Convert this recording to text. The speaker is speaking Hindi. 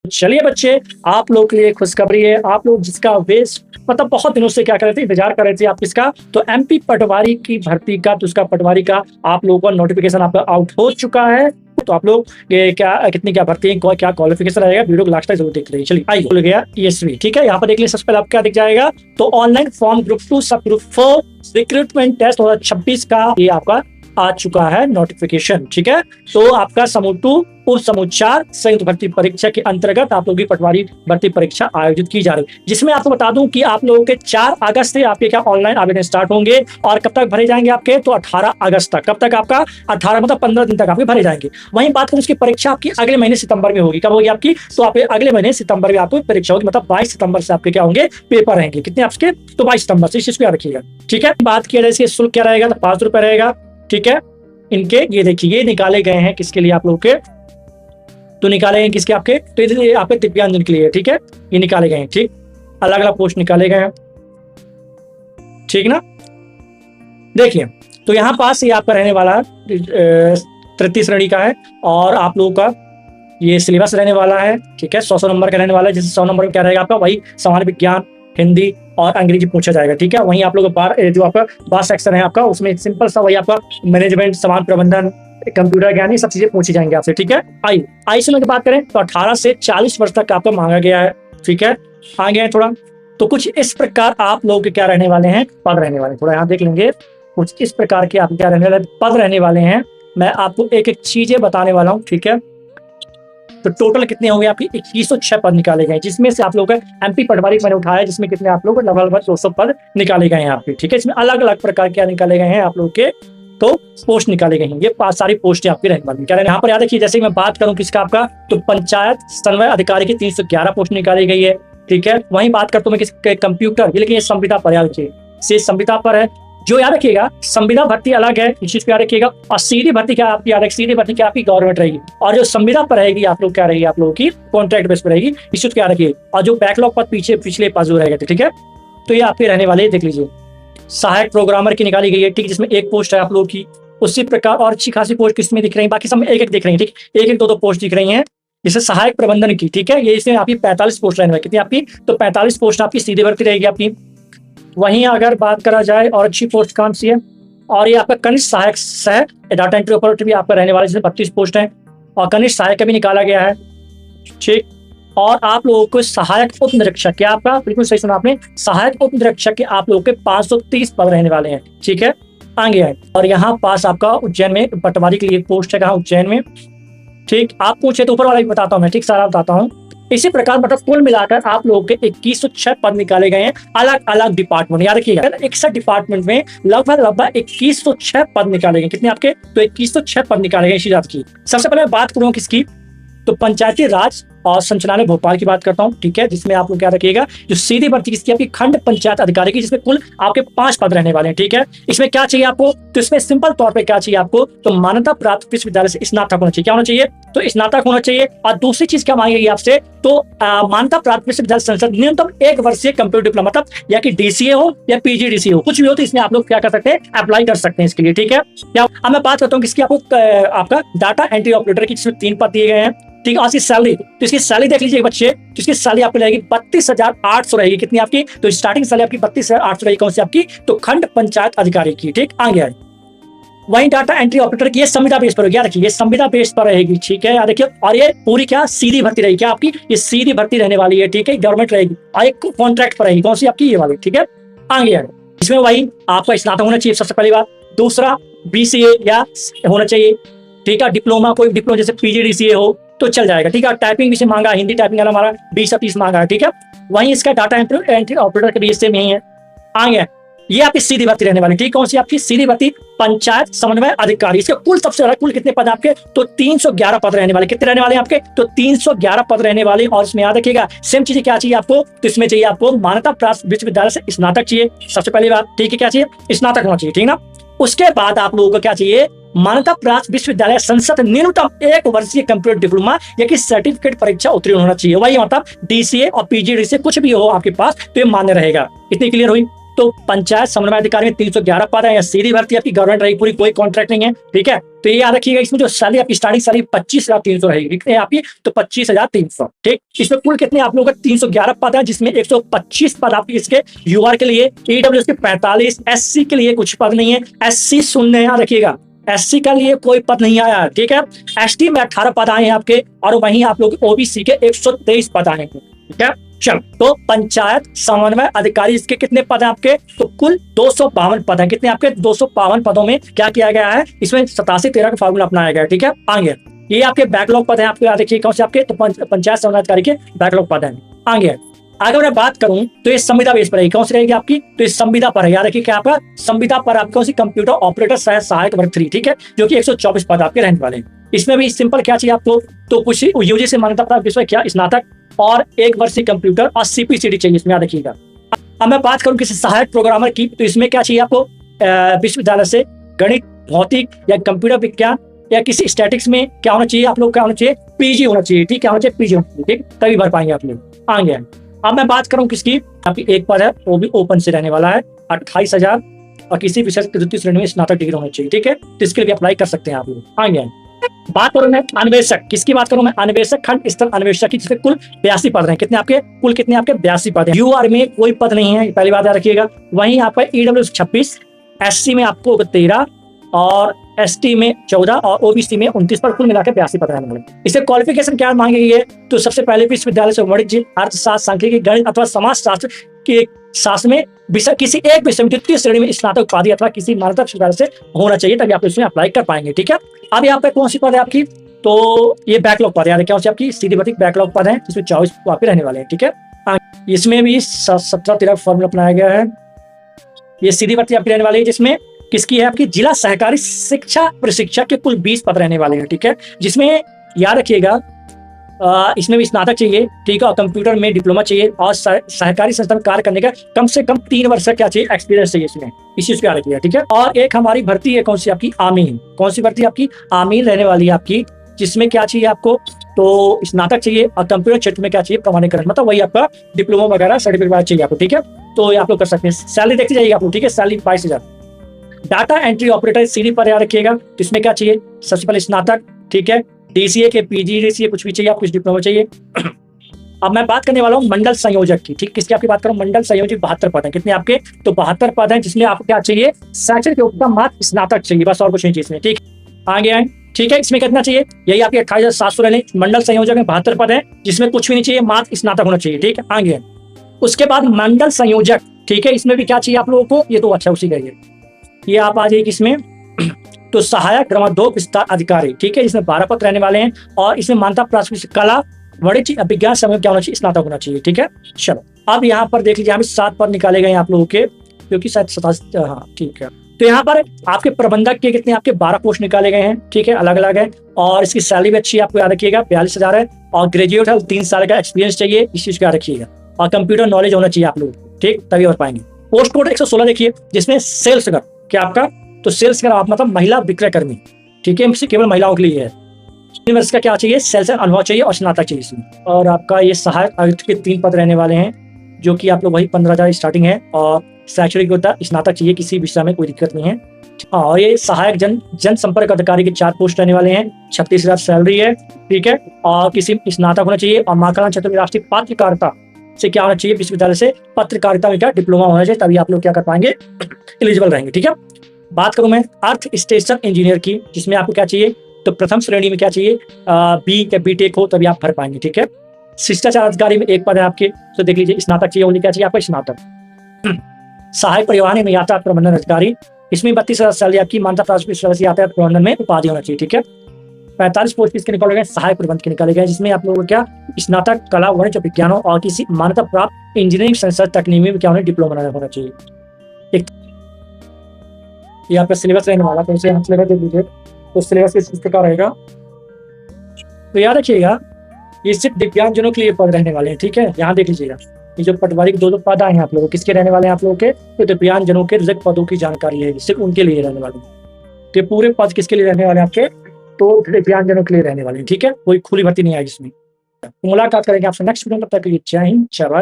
चलिए बच्चे, आप लोग के लिए खुशखबरी है। आप लोग जिसका वेस्ट मतलब बहुत दिनों से क्या कर रहे थे, इंतजार कर रहे थे आप किसका, तो एमपी पटवारी की भर्ती का, तो उसका पटवारी का आप लोगों का नोटिफिकेशन आपका आउट हो चुका है। तो आप लोग ये क्या कितनी क्या भर्ती है, क्या क्वालिफिकेशन रहेगा, वीडियो को लास्ट तक जरूर देख लीजिए। चलिए आई हो गया ईएसवी, ठीक है। यहाँ पर देख लीजिए, सबसे पहले आपको क्या दिख जाएगा, तो ऑनलाइन फॉर्म ग्रुप 2 सब ग्रुप 4 रिक्रूटमेंट टेस्ट 2026 का ये आपका आ चुका है नोटिफिकेशन, ठीक है। तो आपका समूह 2 और समूह 4 संयुक्त भर्ती परीक्षा के अंतर्गत आप लोगों की पटवारी भर्ती परीक्षा आयोजित की जा रही है, जिसमें आपको बता दूं कि आप लोगों के 4 अगस्त से आपके क्या ऑनलाइन आवेदन स्टार्ट होंगे और कब तक भरे जाएंगे आपके, तो 18 अगस्त तक। कब तक आपका 18 मतलब 15 दिन तक आपके भरे जाएंगे। वहीं बात करें उसकी परीक्षा आपकी अगले महीने सितंबर में होगी। कब होगी आपकी, तो आप अगले महीने सितंबर में आपको परीक्षा होगी, मतलब 22 सितंबर से आपके क्या होंगे, पेपर रहेंगे। कितने आपके, तो 22 सितंबर से, इस चीज को याद रखिएगा, ठीक है। बात किया जाए इसके शुल्क क्या रहेगा, तो 5 रुपए रहेगा, ठीक है। इनके ये देखिए, ये निकाले गए हैं किसके लिए, आप लोग के, तो निकाले गए किसके आपके, तो ये आपके दिव्यांगजन के लिए, ठीक है। ये निकाले गए हैं, ठीक, अलग अलग पोस्ट निकाले गए हैं, ठीक ना। देखिए, तो यहाँ पास ये आपका रहने वाला 33 श्रेणी का है और आप लोगों का ये सिलेबस रहने वाला है, ठीक है। 100 नंबर का रहने वाला है, जैसे 100 नंबर में क्या रहेगा आपका, वही सामान्य विज्ञान, हिंदी और अंग्रेजी पूछा जाएगा, ठीक है। वहीं आप लोग जो आपका बार सेक्शन है आपका, उसमें सिंपल सा वही आपका मैनेजमेंट, सामान प्रबंधन, कंप्यूटर ज्ञान, ये सब चीजें पूछी जाएंगी आपसे, ठीक है। आई से बात करें तो 18 से 40 वर्ष तक आपका मांगा गया है, ठीक है। आगे है थोड़ा, तो कुछ इस प्रकार आप लोग के क्या रहने वाले हैं, पद रहने वाले, थोड़ा यहाँ देख लेंगे। कुछ इस प्रकार के आप क्या रहने वाले पद रहने वाले हैं, मैं आपको एक एक चीजें बताने वाला हूँ, ठीक है। तो टोटल कितने होंगे आपकी 2106 पद निकाले गए, जिसमें से आप लोगों का एमपी पटवारी मैंने उठाया, जिसमें कितने आप लोग लगभग 200 पद निकाले गए हैं आपके, ठीक है। इसमें अलग अलग प्रकार के निकाले गए हैं आप लोग के, तो पोस्ट निकाले गए हैं। ये सारी पोस्ट आपकी रहने वाली है। यहाँ पर याद रखिए, जैसे मैं बात करूं किसका आपका, तो पंचायत समन्वय अधिकारी की 311 पोस्ट निकाली गई है, ठीक है। वहीं बात करता हूँ मैं किसके, कंप्यूटर, ये लेकिन ये संविदा पर याद रखिए, से संविदा पर है। जो याद रखिएगा, संविदा भर्ती अलग है, इस चीज को याद रखिएगा। और सीधी भर्ती क्या आपकी याद रखिए, सीधी भर्ती क्या आपकी गवर्नमेंट रहेगी, और जो संविदा पर रहेगी आप लोग क्या रहेगी, आप लोगों की कॉन्ट्रैक्ट बेस पर रहेगी, इस चीज को याद रखिए। और जो बैकलॉग पद पिछले पास जो रहेगा, ठीक है। तो ये आपके रहने वाले, देख लीजिए, सहायक प्रोग्रामर की निकाली गई है, ठीक, जिसमें एक पोस्ट है आप लोगों की। उसी प्रकार और अच्छी खासी पोस्ट किसमें दिख रही है, बाकी सब एक एक दिख रही है, ठीक, एक एक दो पोस्ट दिख रही है। जैसे सहायक प्रबंधन की, ठीक है, ये इसमें आपकी 45 पोस्ट रहने वाली, कितनी आपकी, तो 45 पोस्ट आपकी सीधी भर्ती रहेगी आपकी। वहीं अगर बात करा जाए और अच्छी पोस्ट कौन सी है, और ये आपका कनिष्ठ सहायक सह डाटा एंट्री ऑपरेटर भी आपका रहने वाला है, जिसमें 32 पोस्ट है, और कनिष्ठ सहायक का भी निकाला गया है, ठीक। और आप लोगों को सहायक उप निरीक्षक के, आपका बिल्कुल सही सुना आपने, सहायक उप निरीक्षक के आप लोगों के 530 पद रहने वाले हैं, ठीक है। आगे है, और यहाँ पास आपका उज्जैन में पटवारी के लिए पोस्ट है, कहाँ, उज्जैन में, ठीक। आप पूछे तो ऊपर वाला भी बताता हूँ मैं, ठीक, सारा बताता हूँ। इसी प्रकार मतलब कुल मिलाकर आप लोगों के 2106 पद निकाले गए हैं, अलग अलग डिपार्टमेंट, याद रखिएगा 61 डिपार्टमेंट में लगभग 2106 पद निकाले गए। कितने आपके, तो 2106 पद निकाले गए, इसी बात की। सबसे पहले बात करूँ किसकी, तो पंचायती राज और संचालनालय भोपाल की बात करता हूँ, ठीक है, जिसमें आप लोग क्या रखिएगा, जो सीधी भर्ती किसकी आपकी, खंड पंचायत अधिकारी की, जिसमें कुल आपके 5 पद रहने वाले हैं, ठीक है। इसमें क्या चाहिए आपको, तो इसमें सिंपल तौर पे क्या चाहिए आपको, तो मान्यता प्राप्त विश्वविद्यालय से स्नातक होना चाहिए। क्या होना चाहिए, तो स्नातक होना चाहिए। और दूसरी चीज क्या मांगेगी आपसे, तो मान्यता प्राप्त विश्वविद्यालय संसद न्यूनतम 1 वर्षीय कंप्यूटर डिप्लोमा, मतलब या कि डीसीए हो या पीजीडीसीए हो, कुछ भी हो, तो इसमें आप लोग क्या कर सकते हैं, अप्लाई कर सकते हैं इसके लिए, ठीक है। अब मैं बात करता हूँ किसकी, आपको आपका डाटा एंट्री ऑपरेटर की, जिसमें 3 पद दिए गए हैं, ठीक है। और इसकी सैलरी, तो इसकी सैलरी देख लीजिए बच्चे, तो इसकी सैलरी आपको रहेगी 32,800 रहेगी। कितनी आपकी, तो स्टार्टिंग सैलरी आपकी 32,800 रहेगी, कौन सी आपकी, तो खंड पंचायत अधिकारी की, ठीक। आगे है, वहीं डाटा एंट्री ऑपरेटर की ये संविदा बेस पर होगी, याद रखिए, ये संविदा बेस पर रहेगी, ठीक है, याद रखिए। और ये पूरी क्या सीधी भर्ती रहेगी, क्या आपकी, ये सीधी भर्ती रहने वाली है, ठीक है, गवर्नमेंट रहेगी, और एक कॉन्ट्रैक्ट पर रहेगी, कौन सी आपकी, ये वाली, ठीक है। आगे है, इसमें वही आपका स्नातक होना चाहिए, सबसे पहली बात। दूसरा बीसीए या होना चाहिए, ठीक है, डिप्लोमा, कोई डिप्लोमा जैसे पीजीडीसीए हो तो चल जाएगा, ठीक है। टाइपिंग भी से मांगा, हिंदी टाइपिंग वाला हमारा 20 से 30 मांगा है, ठीक है। वहीं इसका डाटा एंट्री ऑपरेटर के भी सेम यही है। आगे ये आपकी सीधी भर्ती रहने वाली, ठीक, कौन सी आपकी सीधी भर्ती, पंचायत समन्वय अधिकारी। इसके कुल सबसे ज्यादा कुल कितने पद आपके, तो 311 पद रहने वाले। कितने रहने वाले हैं आपके, तो 311 पद रहने वाले। और इसमें याद रखिएगा सेम चीजें क्या चाहिए आपको, तो इसमें चाहिए आपको मान्यता प्राप्त विश्वविद्यालय से स्नातक चाहिए, सबसे पहली बात, ठीक है, क्या चाहिए, स्नातक होना चाहिए, ठीक ना। उसके बाद आप लोगों को क्या चाहिए, मान्यता प्राप्त विश्वविद्यालय संसद न्यूनतम 1 वर्षीय कंप्यूटर डिप्लोमा या कि सर्टिफिकेट परीक्षा उत्तीर्ण होना चाहिए। वही मतलब डीसीए और पीजीडीसीए कुछ भी हो आपके पास, तो ये मान्य रहेगा। इतनी क्लियर हुई। तो पंचायत समन्वय अधिकारी में 311 पद है, या सीधी भर्ती आपकी गवर्नमेंट रहेगी पूरी, कोई कॉन्ट्रैक्ट नहीं है, ठीक है। तो ये याद रखिएगा, इसमें जो सैलरी आपकी स्टार्टिंग सैलरी 25,300 रहेगी, कितने आपकी, तो 25,300, ठीक। इसमें कुल कितने आप लोगों का 311 पद है, जिसमें 125 पद आपके इसके यूआर के लिए, ईडब्ल्यूएस के 45, एससी के लिए कुछ पद नहीं है, एससी शून्य, याद रखिएगा एससी का लिए कोई पद नहीं आया, ठीक है। एसटी में 18 पद आए हैं आपके, और वहीं आप लोग ओबीसी के 123 पद आए हैं, ठीक है। चलो, तो पंचायत समन्वय अधिकारी इसके कितने पद हैं आपके, तो कुल 252 पद हैं, कितने आपके 252 पदों में क्या किया गया है, इसमें 87-13 का फार्मूला अपनाया गया है, ठीक है। आगे ये आपके बैकलॉग पद हैं, आपको याद रखिए कौन से आपके, तो पंचायत समन्वय अधिकारी के बैकलॉग पद हैं। आगे अगर मैं बात करूं तो ये संविदा बेस पर रहेगी, कौन सी रहेगी आपकी, तो इस संविदा पर है, याद रखिए क्या आपका संविदा पर आपकी कौन सी, कंप्यूटर ऑपरेटर सहायक वर्ग 3, ठीक है, जो कि 124 पद आपके रहने वाले हैं। इसमें भी सिंपल क्या चाहिए आपको, तो कुछ यूजी से मान्यता प्राप्त विषय क्या, स्नातक और 1 वर्षीय कंप्यूटर और सीपीसीडी चाहिए, इसमें याद रखिएगा। अब मैं बात करूं किसी सहायक प्रोग्रामर की, तो इसमें क्या चाहिए आपको, विश्वविद्यालय से गणित, भौतिक या कंप्यूटर विज्ञान या किसी स्टैटिक्स में क्या होना चाहिए आप लोग, क्या होना चाहिए, पीजी होना चाहिए, ठीक, क्या होना चाहिए, पीजी होना चाहिए, ठीक, तभी भर पाएंगे आप लोग। आगे अब मैं बात करूं किसकी, आपकी एक पद है, वो भी ओपन से रहने वाला है, 28,000, और किसी विषय की द्वितीय श्रेणी में स्नातक डिग्री होनी चाहिए, ठीक है, तो इसके लिए भी अप्लाई कर सकते हैं आप लोग। आगे बात करूं मैं अन्वेषक, किसकी बात करूं मैं, अन्वेषक, खंड स्तर अन्वेषक की, जिसमें कुल 82 पद हैं, कितने आपके, कुल कितने आपके 82 पद हैं। यूआर में कोई पद नहीं है, पहली बात याद रखिएगा। वहीं आपका ईडब्ल्यूएस 26, एससी में आपको 13, और एसटी में 14, और ओबीसी में 29, पर कुल मिलाकर 82 पद रहने वाले। इसे क्वालिफिकेशन क्या मांगी गई है, तो सबसे पहले विश्वविद्यालय से वाणिज्य, अर्थशास्त्र, सांख्यिकी, गणित अथवा समाजशास्त्र के शास्त्र में विषय, किसी एक विषय में द्वितीय श्रेणी में स्नातक उपाधि अथवा किसी मान्यता विश्वविद्यालय से होना चाहिए, तभी आप इसमें अप्लाई कर पाएंगे, ठीक है। अब यहाँ पे कौन सी पद है आपकी, तो ये बैकलॉग पद है, क्या आपकी सीधी भर्ती बैकलॉग पद है, जिसमें 24 आपके रहने वाले हैं, ठीक है। इसमें भी 17-13 फॉर्मूला अपनाया गया है। ये सीधी भर्ती आपकी रहने वाली है, जिसमें किसकी है आपकी, जिला सहकारी शिक्षा प्रशिक्षक के कुल 20 पद रहने वाले हैं, ठीक है। जिसमें याद रखिएगा इसमें भी स्नातक चाहिए, ठीक है, और कंप्यूटर में डिप्लोमा चाहिए, और सहकारी संस्था में कार्य करने का कम से कम 3 वर्ष का क्या चाहिए, एक्सपीरियंस चाहिए इसमें, इस चीज पे याद रखिएगा, ठीक है। और एक हमारी भर्ती है कौन सी आपकी, आमीन, कौन सी भर्ती आपकी, आमीन रहने वाली है आपकी, जिसमें क्या चाहिए आपको, तो स्नातक चाहिए, और कंप्यूटर क्षेत्र में क्या चाहिए, प्रमाणीकरण, मतलब वही आपका डिप्लोमा वगैरह सर्टिफिकेट चाहिए आपको, ठीक है। तो ये आप लोग कर सकते हैं। सैलरी देखते जाइएगा आप लोग, ठीक है, सैलरी 22,000। डाटा एंट्री ऑपरेटर सीधी पर याद रखिएगा, इसमें क्या चाहिए, सबसे पहले स्नातक, ठीक है, डीसीए के पीजीडीसीए कुछ भी चाहिए, आप कुछ डिप्लोमा चाहिए। अब मैं बात करने वाला हूँ मंडल संयोजक की, ठीक, किसकी आपकी बात करूँ, मंडल संयोजक 72 पद हैं, कितने आपके, तो 72 पद हैं, जिसमें आपको क्या चाहिए, शैक्षणिक योग्यता मात्र स्नातक चाहिए, बस और कुछ नहीं चाहिए इसमें, ठीक। आगे आए, ठीक है, इसमें कितना चाहिए, यही आपके 28,700 रहने। मंडल संयोजक में 72 पद है, जिसमें कुछ भी नहीं चाहिए, मात्र स्नातक होना चाहिए, ठीक है। आगे उसके बाद मंडल संयोजक, ठीक है, इसमें भी क्या चाहिए आप लोगों को, ये तो अच्छा उसी का ये आप आ जाइए किसमें, तो सहायक क्रमांक 2 विस्तार अधिकारी, ठीक है, इसमें 12 पद रहने वाले हैं, और इसमें मान्यता प्राप्त कला, वाणिज्य, विज्ञान समय क्या होना चाहिए, स्नातक होना चाहिए, ठीक है। चलो अब यहाँ पर देख लीजिए, यहाँ 7 पद निकाले गए हैं आप लोगों के, क्योंकि शायद 27, हाँ ठीक है। तो यहाँ पर आपके प्रबंधक के कितने आपके 12 पोस्ट निकाले गए हैं, ठीक है, अलग अलग है, और इसकी सैलरी भी अच्छी है, आपको याद रखिएगा 42,000 है, और ग्रेजुएट है, 3 साल का एक्सपीरियंस चाहिए, इस चीज को याद रखिएगा, और कंप्यूटर नॉलेज होना चाहिए आप लोग, ठीक, तभी हो पाएंगे। पोस्ट कोड 116 देखिए, जिसमें सेल्स कर क्या आपका, तो सेल्स कर आप मतलब महिला विक्रय कर्मी, ठीक है, केवल महिलाओं के लिए है। 3 वर्ष का क्या चाहिए, सेल्स अनुभव चाहिए, और स्नातक चाहिए इसमें। और आपका ये सहायक आयुक्त के 3 पद रहने वाले हैं, जो कि आप लोग वही 15,000 स्टार्टिंग है, और शैक्षणिक योग्यता स्नातक चाहिए, किसी विषय में कोई दिक्कत नहीं है। और ये सहायक जन संपर्क अधिकारी के 4 पोस्ट रहने वाले हैं, 36,000 सैलरी है, ठीक है, और किसी स्नातक होना चाहिए, और माकड़ान क्षेत्र में राष्ट्रीय पत्रकारिता से क्या होना चाहिए, विश्वविद्यालय से पत्रकारिता में क्या डिप्लोमा होना चाहिए, तभी आप लोग क्या कर पाएंगे, एलिजिबल रहेंगे, ठीक है। बात करूं मैं अर्थ स्टेशन इंजीनियर की, जिसमें आपको क्या चाहिए, तो प्रथम श्रेणी में क्या चाहिए, बी या बीटेक हो, तभी आप भर पाएंगे, ठीक है। शिष्टाचार अधिकारी में 1 पद है आपके, तो देख लीजिए स्नातक चाहिए, उन्हें क्या चाहिए आपको, स्नातक। सहायक परिवहन में यातायात प्रबंधन अधिकारी, इसमें 32,000 सैलरी आपकी, मान्यता प्राप्त यातायात प्रबंधन में उपाधि होना चाहिए, ठीक है। 45 पोस्ट किसके निकाले गए, सहायक प्रबंधक के निकाले गए, जिसमें आप लोगों को क्या स्नातक कला वाणिज्य विज्ञानों और किसी मान्यता प्राप्त इंजीनियरिंग संस्थान तकनीक में क्या होना, डिप्लोमा होना चाहिए। ये आपका सिलेबस रहने वाला, तो इसे हम सिलेबस देख लीजिए, तो सिलेबस किस प्रकार रहेगा, तो याद रखिएगा ये सिर्फ दिव्यांगजनों के लिए पद रहने वाले हैं, ठीक है। यहाँ देख लीजिएगा, ये जो पटवारी के 2 पद आए हैं आप लोगों को, किसके रहने वाले हैं आप लोगों के, तो दिव्यांगजनों के रिक्त पदों की जानकारी है, सिर्फ उनके लिए रहने वाले। तो पूरे पद किसके लिए रहने वाले आपके, तो दिव्यांगजनों के लिए रहने वाले हैं, ठीक है, कोई खुली भर्ती नहीं आएगी इसमें। मुलाकात करेंगे आपसे नेक्स्ट वीडियो में, तब तक के लिए जय हिंद, जय भारत।